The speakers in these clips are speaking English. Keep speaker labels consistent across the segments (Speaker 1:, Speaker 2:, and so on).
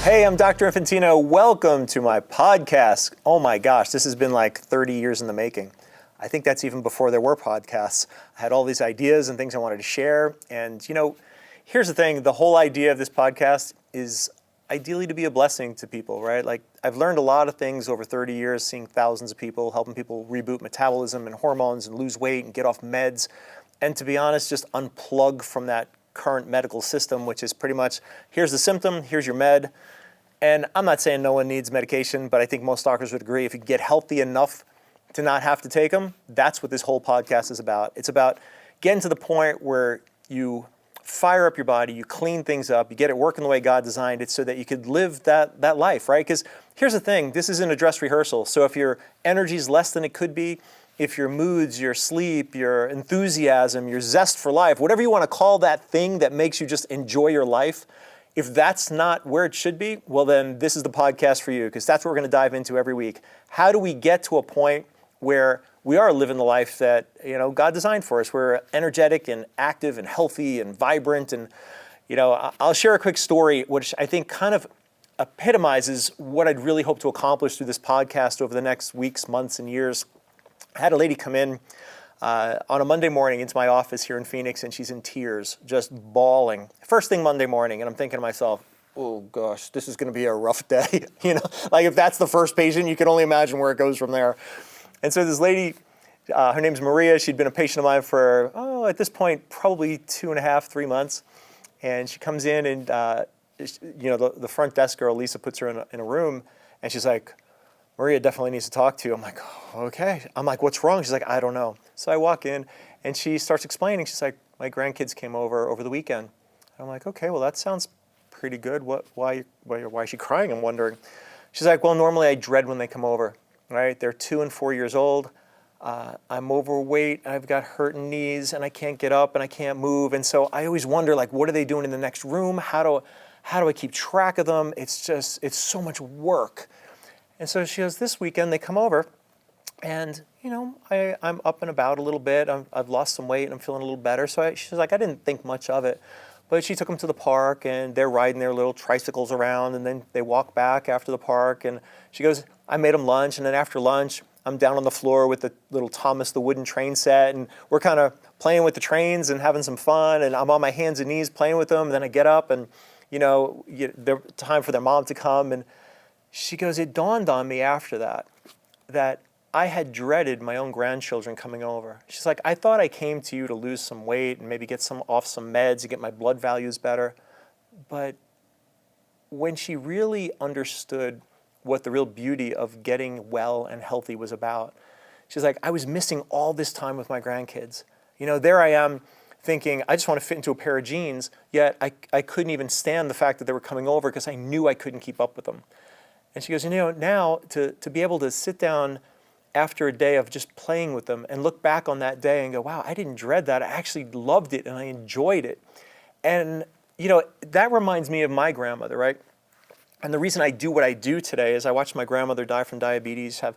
Speaker 1: Hey, I'm Dr. Infantino. Welcome to my podcast. Oh my gosh, this has been like 30 years in the making. I think that's even before there were podcasts. I had all these ideas and things I wanted to share. And here's the thing, the whole idea of this podcast is ideally to be a blessing to people, right? Like I've learned a lot of things over 30 years, seeing thousands of people, helping people reboot metabolism and hormones and lose weight and get off meds. And to be honest, just unplug from that current medical system, which is pretty much, here's the symptom, here's your med. And I'm not saying no one needs medication, but I think most doctors would agree if you get healthy enough to not have to take them, that's what this whole podcast is about. It's about getting to the point where you fire up your body, you clean things up, you get it working the way God designed it so that you could live that life, right? Because here's the thing, this isn't a dress rehearsal. So if your energy is less than it could be, if your moods, your sleep, your enthusiasm, your zest for life, whatever you want to call that thing that makes you just enjoy your life, if that's not where it should be, well then this is the podcast for you, because that's what we're going to dive into every week. How do we get to a point where we are living the life that God designed for us? We're energetic and active and healthy and vibrant. And I'll share a quick story, which I think kind of epitomizes what I'd really hope to accomplish through this podcast over the next weeks, months, and years. I had a lady come in on a Monday morning into my office here in Phoenix, and she's in tears, just bawling. First thing Monday morning, and I'm thinking to myself, oh gosh, this is going to be a rough day. Like if that's the first patient, you can only imagine where it goes from there. And so this lady, her name's Maria. She'd been a patient of mine for, at this point, probably 2.5, 3 months. And she comes in and, the front desk girl, Lisa, puts her in a room, and she's like, Maria definitely needs to talk to you. I'm like, oh, okay. I'm like, what's wrong? She's like, I don't know. So I walk in and she starts explaining. She's like, my grandkids came over the weekend. I'm like, okay, well, that sounds pretty good. Why is she crying? I'm wondering. She's like, well, normally I dread when they come over, right? They're 2 and 4 years old. I'm overweight. I've got hurting knees and I can't get up and I can't move. And so I always wonder, like, what are they doing in the next room? How do I keep track of them? It's so much work. And so she goes, this weekend they come over and, I'm up and about a little bit. I've lost some weight and I'm feeling a little better. So she's like, I didn't think much of it. But she took them to the park and they're riding their little tricycles around and then they walk back after the park. And she goes, I made them lunch. And then after lunch, I'm down on the floor with the little Thomas the wooden train set. And we're kind of playing with the trains and having some fun. And I'm on my hands and knees playing with them. And then I get up and, time for their mom to come. And she goes, it dawned on me after that I had dreaded my own grandchildren coming over. She's like, I thought I came to you to lose some weight and maybe get off some meds and get my blood values better. But when she really understood what the real beauty of getting well and healthy was about, she's like, I was missing all this time with my grandkids. There I am thinking, I just want to fit into a pair of jeans, yet I couldn't even stand the fact that they were coming over because I knew I couldn't keep up with them. And she goes, now to be able to sit down after a day of just playing with them and look back on that day and go, wow, I didn't dread that. I actually loved it and I enjoyed it. And, that reminds me of my grandmother, right? And the reason I do what I do today is I watched my grandmother die from diabetes, have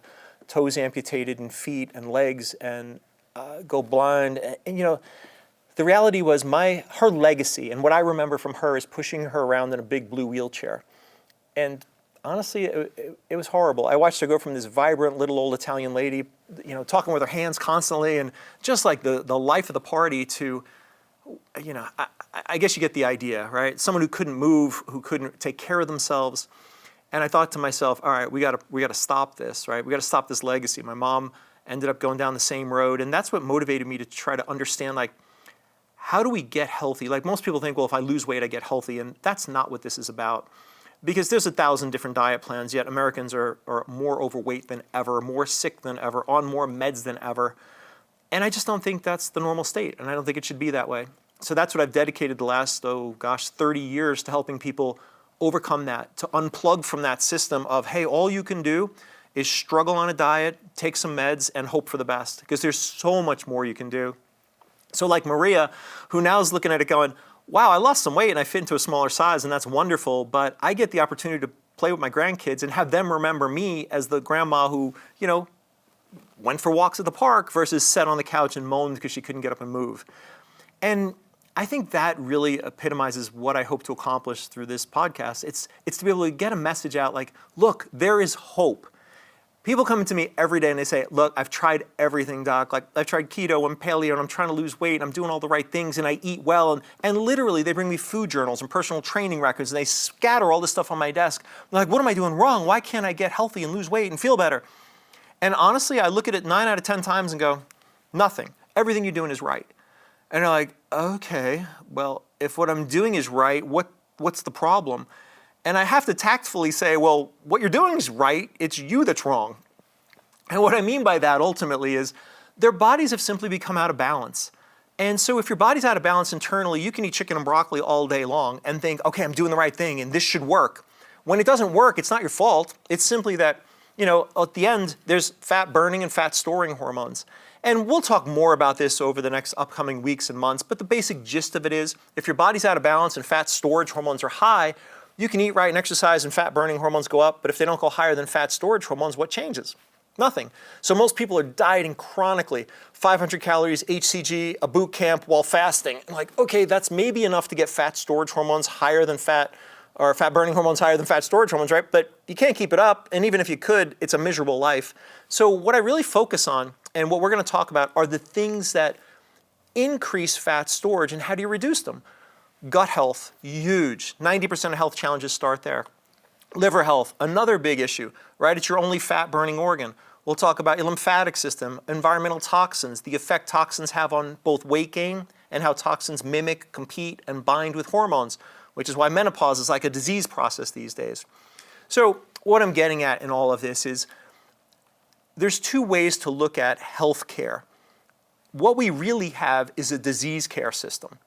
Speaker 1: toes amputated and feet and legs and go blind. And the reality was her legacy and what I remember from her is pushing her around in a big blue wheelchair. And honestly, it was horrible. I watched her go from this vibrant little old Italian lady, talking with her hands constantly and just like the life of the party to, I guess you get the idea, right? Someone who couldn't move, who couldn't take care of themselves. And I thought to myself, all right, we got to stop this, right? We got to stop this legacy. My mom ended up going down the same road. And that's what motivated me to try to understand, like, how do we get healthy? Like most people think, well, if I lose weight, I get healthy. And that's not what this is about. Because there's 1,000 different diet plans, yet Americans are more overweight than ever, more sick than ever, on more meds than ever. And I just don't think that's the normal state, and I don't think it should be that way. So that's what I've dedicated the last, 30 years to helping people overcome that, to unplug from that system of, hey, all you can do is struggle on a diet, take some meds, and hope for the best. Because there's so much more you can do. So like Maria, who now is looking at it going, wow, I lost some weight and I fit into a smaller size and that's wonderful, but I get the opportunity to play with my grandkids and have them remember me as the grandma who, went for walks at the park versus sat on the couch and moaned because she couldn't get up and move. And I think that really epitomizes what I hope to accomplish through this podcast. It's to be able to get a message out like, look, there is hope. People come to me every day and they say, look, I've tried everything, doc. Like, I've tried keto and paleo and I'm trying to lose weight and I'm doing all the right things and I eat well. And literally they bring me food journals and personal training records and they scatter all this stuff on my desk. I'm like, what am I doing wrong? Why can't I get healthy and lose weight and feel better? And honestly, I look at it 9 out of 10 times and go, nothing. Everything you're doing is right. And they're like, okay, well, if what I'm doing is right, what's the problem? And I have to tactfully say, well, what you're doing is right, it's you that's wrong. And what I mean by that ultimately is their bodies have simply become out of balance. And so if your body's out of balance internally, you can eat chicken and broccoli all day long and think, okay, I'm doing the right thing and this should work. When it doesn't work, it's not your fault. It's simply that, at the end, there's fat burning and fat storing hormones. And we'll talk more about this over the next upcoming weeks and months, but the basic gist of it is, if your body's out of balance and fat storage hormones are high, you can eat right and exercise and fat burning hormones go up, but if they don't go higher than fat storage hormones, what changes? Nothing. So most people are dieting chronically, 500 calories, HCG, a boot camp while fasting. And like, okay, that's maybe enough to get fat storage hormones higher than fat, or fat burning hormones higher than fat storage hormones, right? But you can't keep it up, and even if you could, it's a miserable life. So what I really focus on, and what we're gonna talk about, are the things that increase fat storage and how do you reduce them? Gut health, huge. 90% of health challenges start there. Liver health, another big issue, right? It's your only fat burning organ. We'll talk about your lymphatic system, environmental toxins, the effect toxins have on both weight gain and how toxins mimic, compete, and bind with hormones, which is why menopause is like a disease process these days. So what I'm getting at in all of this is there's 2 ways to look at health care. What we really have is a disease care system.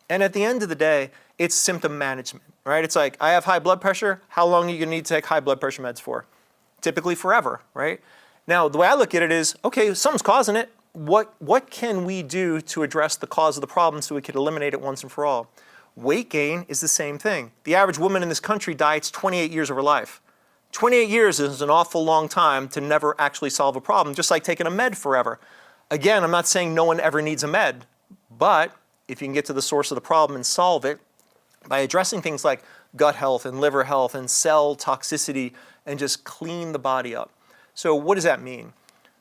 Speaker 1: And at the end of the day, it's symptom management, right? It's like, I have high blood pressure. How long are you gonna need to take high blood pressure meds for? Typically forever, right? Now, the way I look at it is, okay, something's causing it. What can we do to address the cause of the problem so we can eliminate it once and for all? Weight gain is the same thing. The average woman in this country diets 28 years of her life. 28 years is an awful long time to never actually solve a problem, just like taking a med forever. Again, I'm not saying no one ever needs a med, but if you can get to the source of the problem and solve it by addressing things like gut health and liver health and cell toxicity and just clean the body up. So what does that mean?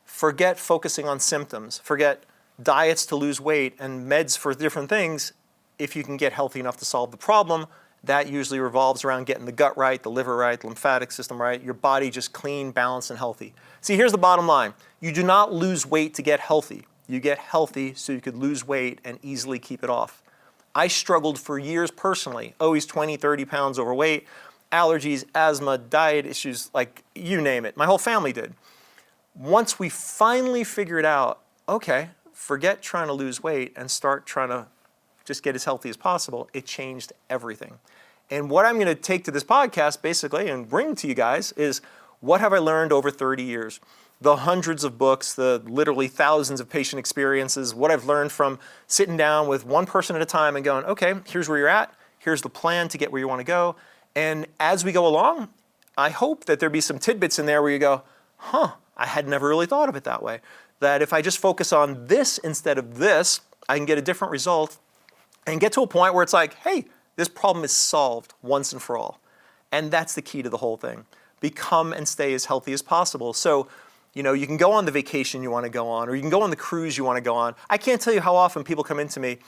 Speaker 1: Forget focusing on symptoms. Forget diets to lose weight and meds for different things. If you can get healthy enough to solve the problem, that usually revolves around getting the gut right, the liver right, the lymphatic system right, your body just clean, balanced, and healthy. See, here's the bottom line. You do not lose weight to get healthy. You get healthy so you could lose weight and easily keep it off. I struggled for years personally, always 20, 30 pounds overweight, allergies, asthma, diet issues, like you name it. My whole family did. Once we finally figured out, okay, forget trying to lose weight and start trying to just get as healthy as possible, it changed everything. And what I'm gonna take to this podcast basically and bring to you guys is, what have I learned over 30 years? The hundreds of books, the literally thousands of patient experiences, what I've learned from sitting down with one person at a time and going, okay, here's where you're at, here's the plan to get where you wanna go. And as we go along, I hope that there be some tidbits in there where you go, I had never really thought of it that way. That if I just focus on this instead of this, I can get a different result and get to a point where it's like, hey, this problem is solved once and for all. And that's the key to the whole thing. Become and stay as healthy as possible. So, you can go on the vacation you want to go on, or you can go on the cruise you want to go on. I can't tell you how often people come into me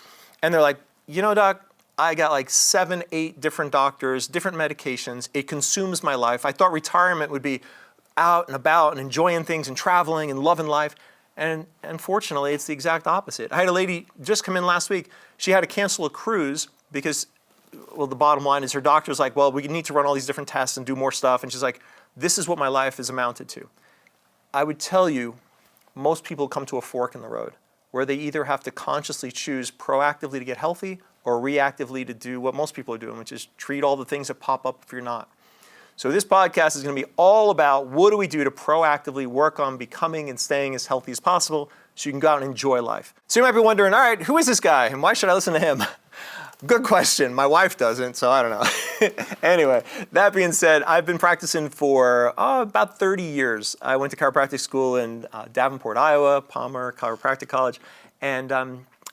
Speaker 1: and they're like, doc, I got like 7, 8 different doctors, different medications. It consumes my life. I thought retirement would be out and about and enjoying things and traveling and loving life. And unfortunately, it's the exact opposite. I had a lady just come in last week. She had to cancel a cruise because, well, the bottom line is her doctor's like, well, we need to run all these different tests and do more stuff. And she's like, this is what my life is amounted to. I would tell you, most people come to a fork in the road where they either have to consciously choose proactively to get healthy or reactively to do what most people are doing, which is treat all the things that pop up if you're not. So this podcast is going to be all about what do we do to proactively work on becoming and staying as healthy as possible so you can go out and enjoy life. So you might be wondering, all right, who is this guy and why should I listen to him? Good question. My wife doesn't, so I don't know. Anyway, that being said, I've been practicing for about 30 years. I went to chiropractic school in Davenport, Iowa, Palmer Chiropractic College, and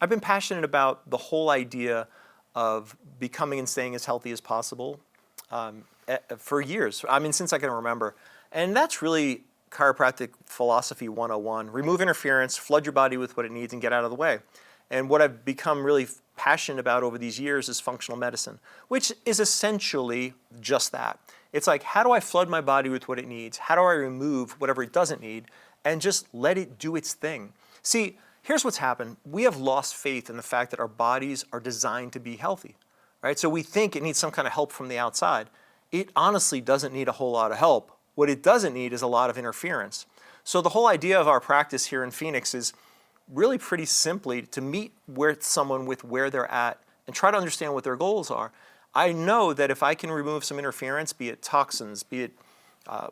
Speaker 1: I've been passionate about the whole idea of becoming and staying as healthy as possible for years. I mean, since I can remember. And that's really chiropractic philosophy 101. Remove interference, flood your body with what it needs, and get out of the way. And what I've become really passionate about over these years is functional medicine, which is essentially just that. It's like, how do I flood my body with what it needs? How do I remove whatever it doesn't need and just let it do its thing? See, here's what's happened. We have lost faith in the fact that our bodies are designed to be healthy, right? So we think it needs some kind of help from the outside. It honestly doesn't need a whole lot of help. What it doesn't need is a lot of interference. So the whole idea of our practice here in Phoenix is really pretty simply to meet someone with where they're at and try to understand what their goals are. I know that if I can remove some interference, be it toxins, be it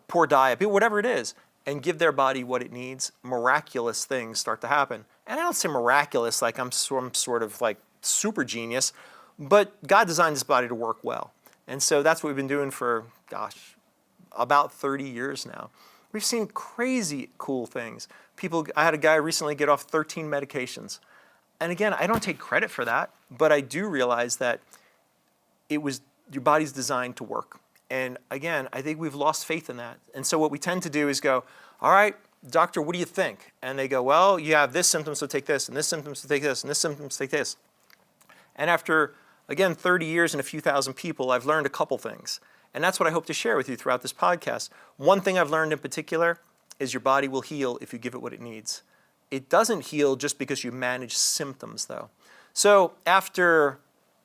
Speaker 1: poor diet, be it whatever it is, and give their body what it needs, miraculous things start to happen. And I don't say miraculous like I'm some sort of like super genius, but God designed this body to work well. And so that's what we've been doing for, gosh, about 30 years now. We've seen crazy cool things. I had a guy recently get off 13 medications. And again, I don't take credit for that, but I do realize that your body's designed to work. And again, I think we've lost faith in that. And so what we tend to do is go, all right, doctor, what do you think? And they go, well, you have this symptom, so take this, and this symptom, so take this, and this symptom, so take this. And after, again, 30 years and a few thousand people, I've learned a couple things. And that's what I hope to share with you throughout this podcast. One thing I've learned in particular is your body will heal if you give it what it needs. It doesn't heal just because you manage symptoms, though. So after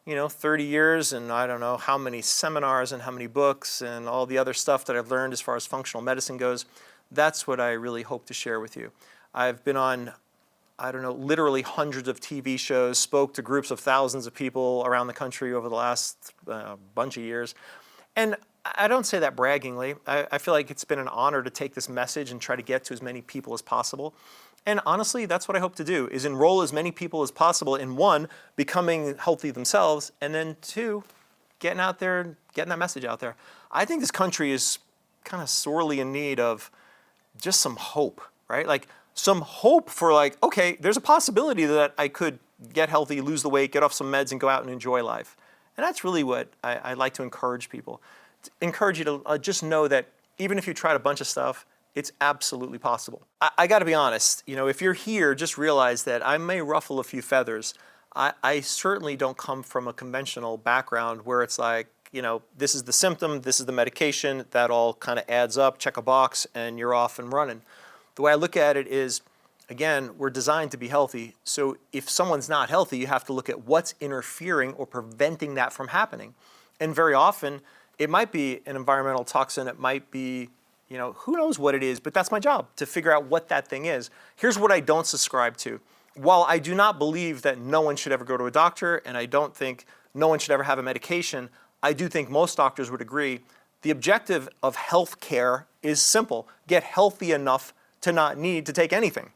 Speaker 1: 30 years and I don't know how many seminars and how many books and all the other stuff that I've learned as far as functional medicine goes, that's what I really hope to share with you. I've been on, literally hundreds of TV shows, spoke to groups of thousands of people around the country over the last bunch of years. And I don't say that braggingly. I feel like it's been an honor to take this message and try to get to as many people as possible. And honestly, that's what I hope to do, is enroll as many people as possible in one, becoming healthy themselves, and then two, getting out there, getting that message out there. I think this country is kind of sorely in need of just some hope, right? Like some hope for like, okay, there's a possibility that I could get healthy, lose the weight, get off some meds, and go out and enjoy life. And that's really what I like to encourage people. Encourage you to just know that even if you tried a bunch of stuff, it's absolutely possible. I got to be honest, if you're here, just realize that I may ruffle a few feathers. I certainly don't come from a conventional background where it's like, this is the symptom, this is the medication, that all kind of adds up, check a box, and you're off and running. The way I look at it is, again, we're designed to be healthy. So if someone's not healthy, you have to look at what's interfering or preventing that from happening. And very often, it might be an environmental toxin, it might be, who knows what it is, but that's my job, to figure out what that thing is. Here's what I don't subscribe to. While I do not believe that no one should ever go to a doctor, and I don't think no one should ever have a medication, I do think most doctors would agree, the objective of health care is simple. Get healthy enough to not need to take anything,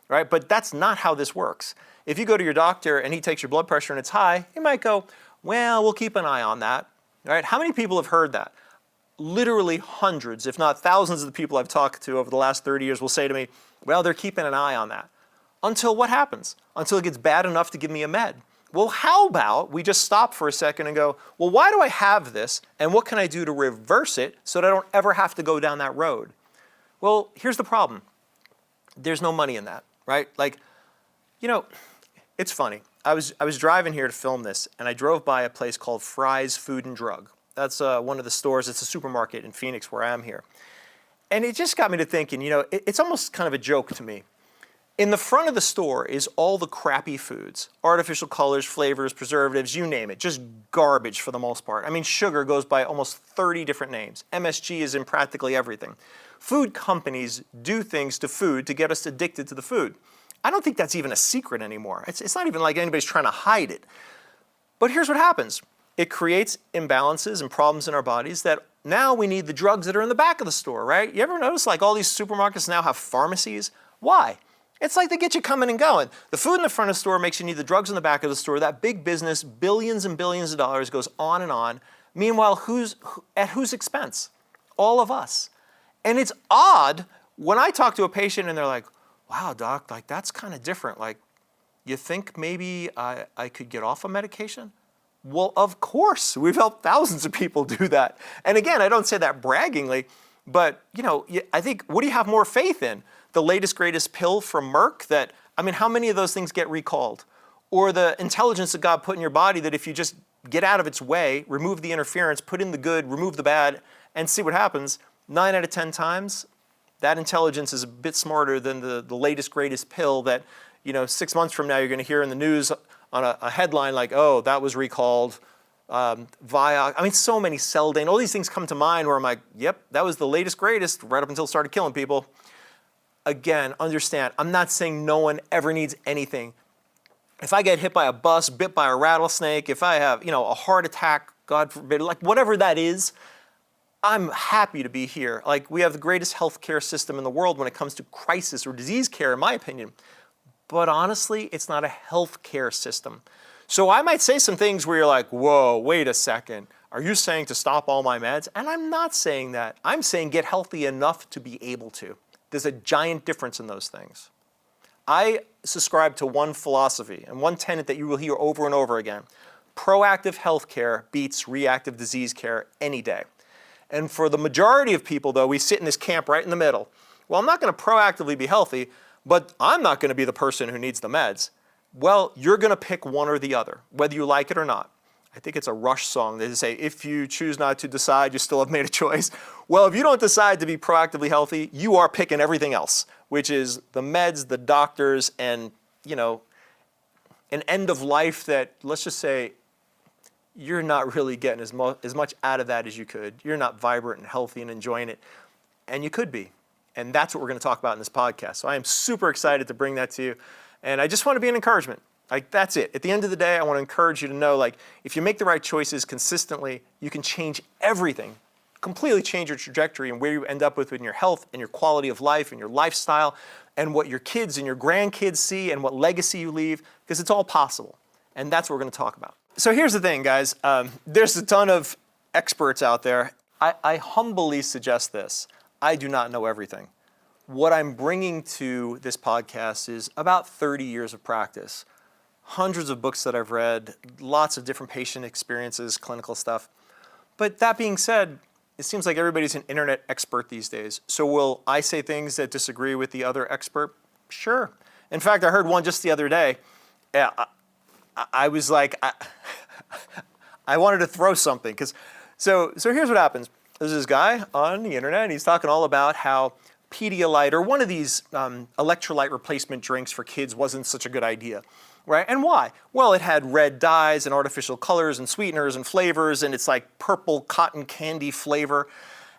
Speaker 1: right? But that's not how this works. If you go to your doctor and he takes your blood pressure and it's high, he might go, well, we'll keep an eye on that, right? How many people have heard that? Literally hundreds, if not thousands of the people I've talked to over the last 30 years will say to me, well, they're keeping an eye on that. Until what happens? Until it gets bad enough to give me a med. Well, how about we just stop for a second and go, well, why do I have this? And what can I do to reverse it so that I don't ever have to go down that road? Well, here's the problem. There's no money in that, right? Like, it's funny. I was driving here to film this, and I drove by a place called Fry's Food and Drug. That's one of the stores. It's a supermarket in Phoenix where I'm here. And it just got me to thinking, it's almost kind of a joke to me. In the front of the store is all the crappy foods, artificial colors, flavors, preservatives, you name it, just garbage for the most part. I mean, sugar goes by almost 30 different names. MSG is in practically everything. Food companies do things to food to get us addicted to the food. I don't think that's even a secret anymore. It's not even like anybody's trying to hide it. But here's what happens. It creates imbalances and problems in our bodies that now we need the drugs that are in the back of the store, right? You ever notice like all these supermarkets now have pharmacies? Why? It's like they get you coming and going. The food in the front of the store makes you need the drugs in the back of the store. That big business, billions and billions of dollars, goes on and on. Meanwhile, at whose expense? All of us. And it's odd when I talk to a patient and they're like, wow, doc, like that's kind of different. Like, you think maybe I could get off a medication? Well, of course. We've helped thousands of people do that. And again, I don't say that braggingly, but I think, what do you have more faith in? The latest, greatest pill from Merck that, how many of those things get recalled? Or the intelligence that God put in your body that if you just get out of its way, remove the interference, put in the good, remove the bad, and see what happens, 9 out of 10 times, that intelligence is a bit smarter than the latest, greatest pill that, 6 months from now you're going to hear in the news on a headline like, oh, that was recalled, so many Celdane, all these things come to mind where I'm like, yep, that was the latest, greatest, right up until it started killing people. Again, understand, I'm not saying no one ever needs anything. If I get hit by a bus, bit by a rattlesnake, if I have, a heart attack, God forbid, like whatever that is, I'm happy to be here. Like, we have the greatest healthcare system in the world when it comes to crisis or disease care, in my opinion. But honestly, it's not a healthcare system. So I might say some things where you're like, whoa, wait a second. Are you saying to stop all my meds? And I'm not saying that. I'm saying get healthy enough to be able to. There's a giant difference in those things. I subscribe to one philosophy and one tenet that you will hear over and over again. Proactive healthcare beats reactive disease care any day. And for the majority of people, though, we sit in this camp right in the middle. Well, I'm not going to proactively be healthy, but I'm not going to be the person who needs the meds. Well, you're going to pick one or the other, whether you like it or not. I think it's a Rush song. They say, if you choose not to decide, you still have made a choice. Well, if you don't decide to be proactively healthy, you are picking everything else, which is the meds, the doctors, and, an end of life that, let's just say, you're not really getting as much out of that as you could. You're not vibrant and healthy and enjoying it, and you could be. And that's what we're going to talk about in this podcast. So I am super excited to bring that to you, and I just want to be an encouragement. Like, that's it. At the end of the day, I want to encourage you to know, like, if you make the right choices consistently, you can change everything, completely change your trajectory and where you end up with in your health and your quality of life and your lifestyle and what your kids and your grandkids see and what legacy you leave, because it's all possible. And that's what we're going to talk about. So here's the thing, guys. There's a ton of experts out there. I humbly suggest this. I do not know everything. What I'm bringing to this podcast is about 30 years of practice. Hundreds of books that I've read, lots of different patient experiences, clinical stuff. But that being said, it seems like everybody's an internet expert these days. So will I say things that disagree with the other expert? Sure. In fact, I heard one just the other day. Yeah, I was like, I wanted to throw something. So here's what happens. There's this guy on the internet, and he's talking all about how Pedialyte, or one of these electrolyte replacement drinks for kids, wasn't such a good idea. Right? And why? Well, it had red dyes and artificial colors and sweeteners and flavors, and it's like purple cotton candy flavor.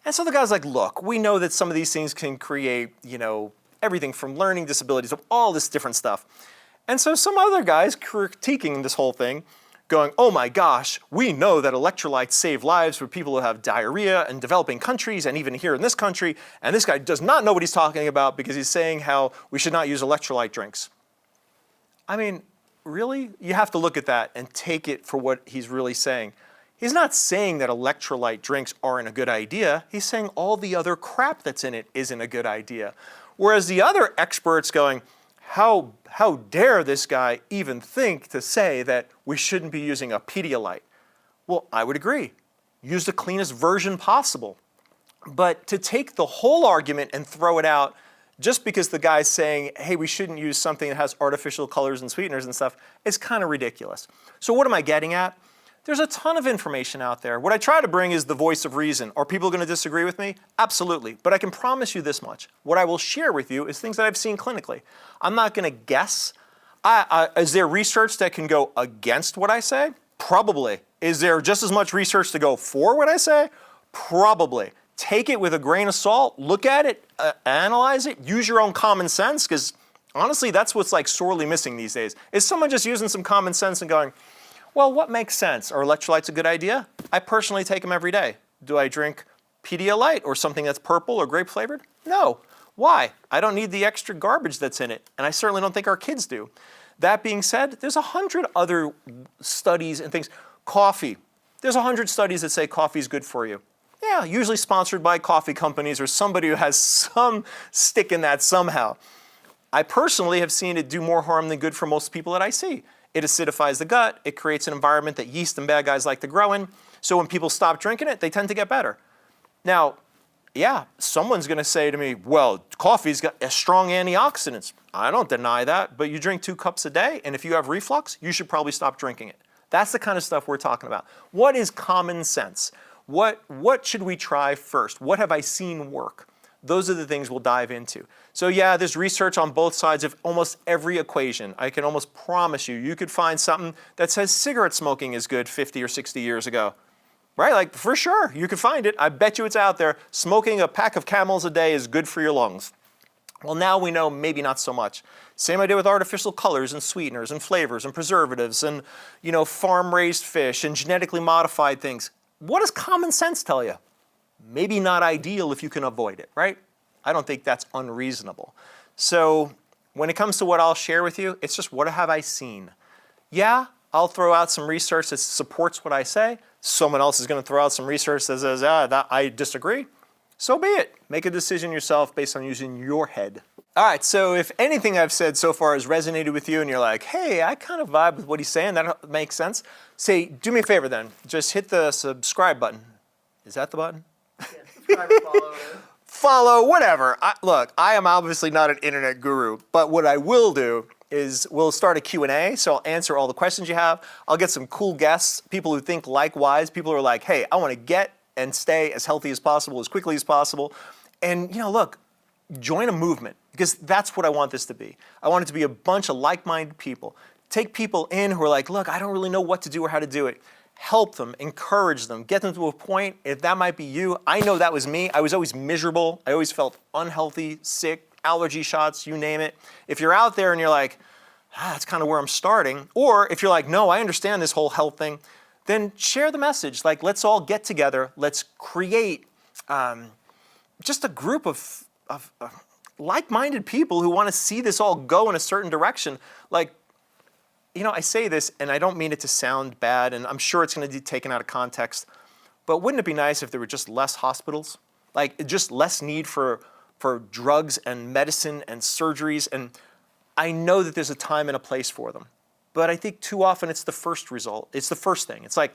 Speaker 1: And so the guy's like, look, we know that some of these things can create, everything from learning disabilities, of all this different stuff. And so some other guys critiquing this whole thing, going, oh my gosh, we know that electrolytes save lives for people who have diarrhea in developing countries and even here in this country. And this guy does not know what he's talking about because he's saying how we should not use electrolyte drinks. Really? You have to look at that and take it for what he's really saying. He's not saying that electrolyte drinks aren't a good idea. He's saying all the other crap that's in it isn't a good idea. Whereas the other experts going, how dare this guy even think to say that we shouldn't be using a Pedialyte? Well, I would agree. Use the cleanest version possible. But to take the whole argument and throw it out just because the guy's saying, hey, we shouldn't use something that has artificial colors and sweeteners and stuff, is kind of ridiculous. So what am I getting at? There's a ton of information out there. What I try to bring is the voice of reason. Are people going to disagree with me? Absolutely. But I can promise you this much. What I will share with you is things that I've seen clinically. I'm not going to guess. Is there research that can go against what I say? Probably. Is there just as much research to go for what I say? Probably. Take it with a grain of salt, look at it, analyze it, use your own common sense, because honestly, that's what's like sorely missing these days. Is someone just using some common sense and going, well, what makes sense? Are electrolytes a good idea? I personally take them every day. Do I drink Pedialyte or something that's purple or grape flavored? No. Why? I don't need the extra garbage that's in it, and I certainly don't think our kids do. That being said, there's 100 other studies and things. Coffee. There's 100 studies that say coffee is good for you. Yeah, usually sponsored by coffee companies or somebody who has some stick in that somehow. I personally have seen it do more harm than good for most people that I see. It acidifies the gut. It creates an environment that yeast and bad guys like to grow in. So when people stop drinking it, they tend to get better. Now, yeah, someone's going to say to me, well, coffee's got strong antioxidants. I don't deny that, but you drink 2 cups a day, and if you have reflux, you should probably stop drinking it. That's the kind of stuff we're talking about. What is common sense? What should we try first? What have I seen work? Those are the things we'll dive into. So yeah, there's research on both sides of almost every equation. I can almost promise you could find something that says cigarette smoking is good 50 or 60 years ago. Right, like for sure, you could find it. I bet you it's out there. Smoking a pack of Camels a day is good for your lungs. Well, now we know maybe not so much. Same idea with artificial colors and sweeteners and flavors and preservatives and, farm-raised fish and genetically modified things. What does common sense tell you? Maybe not ideal if you can avoid it, right? I don't think that's unreasonable. So when it comes to what I'll share with you, it's just what have I seen? Yeah, I'll throw out some research that supports what I say. Someone else is going to throw out some research that says, that I disagree. So be it. Make a decision yourself based on using your head. All right, so if anything I've said so far has resonated with you and you're like, hey, I kind of vibe with what he's saying, that makes sense, do me a favor then. Just hit the subscribe button. Is that the button?
Speaker 2: Yeah, subscribe or follow.
Speaker 1: Follow, whatever. Look, I am obviously not an internet guru, but what I will do is we'll start a Q&A, so I'll answer all the questions you have. I'll get some cool guests, people who think likewise, people who are like, hey, I want to get and stay as healthy as possible, as quickly as possible. And, look, join a movement, because that's what I want this to be. I want it to be a bunch of like-minded people. Take people in who are like, look, I don't really know what to do or how to do it. Help them, encourage them, get them to a point. If that might be you, I know that was me. I was always miserable. I always felt unhealthy, sick, allergy shots, you name it. If you're out there and you're like, that's kind of where I'm starting, or if you're like, no, I understand this whole health thing, then share the message. Like, let's all get together. Let's create just a group of like-minded people who want to see this all go in a certain direction. Like, I say this, and I don't mean it to sound bad, and I'm sure it's going to be taken out of context, but wouldn't it be nice if there were just less hospitals? Like, just less need for drugs and medicine and surgeries, and I know that there's a time and a place for them. But I think too often it's the first result. It's the first thing. It's like,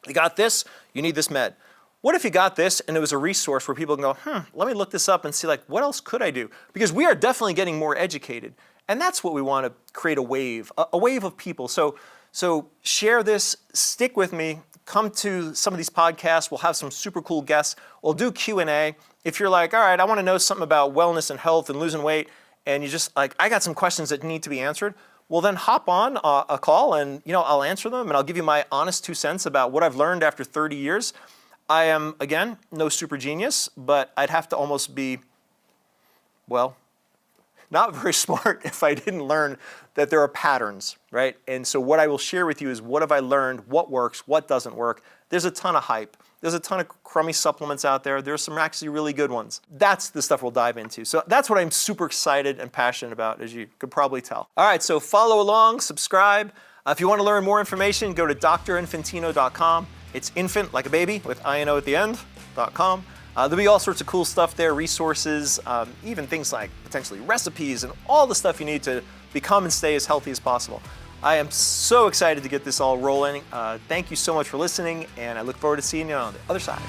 Speaker 1: you got this, you need this med. What if you got this and it was a resource where people can go, let me look this up and see, like, what else could I do? Because we are definitely getting more educated. And that's what we want to create a wave of people. So share this, stick with me, come to some of these podcasts. We'll have some super cool guests. We'll do Q&A. If you're like, all right, I want to know something about wellness and health and losing weight, and you just like, I got some questions that need to be answered, well then hop on a call and I'll answer them and I'll give you my honest 2 cents about what I've learned after 30 years. I am, again, no super genius, but I'd have to almost be, well, not very smart if I didn't learn that there are patterns, right? And so what I will share with you is what have I learned, what works, what doesn't work. There's a ton of hype. There's a ton of crummy supplements out there. There's some actually really good ones. That's the stuff we'll dive into. So that's what I'm super excited and passionate about, as you could probably tell. All right, so follow along, subscribe. If you want to learn more information, go to Dr.Infantino.com. It's infant, like a baby, with INO at the end, .com. There'll be all sorts of cool stuff there, resources, even things like potentially recipes and all the stuff you need to become and stay as healthy as possible. I am so excited to get this all rolling. Thank you so much for listening, and I look forward to seeing you on the other side.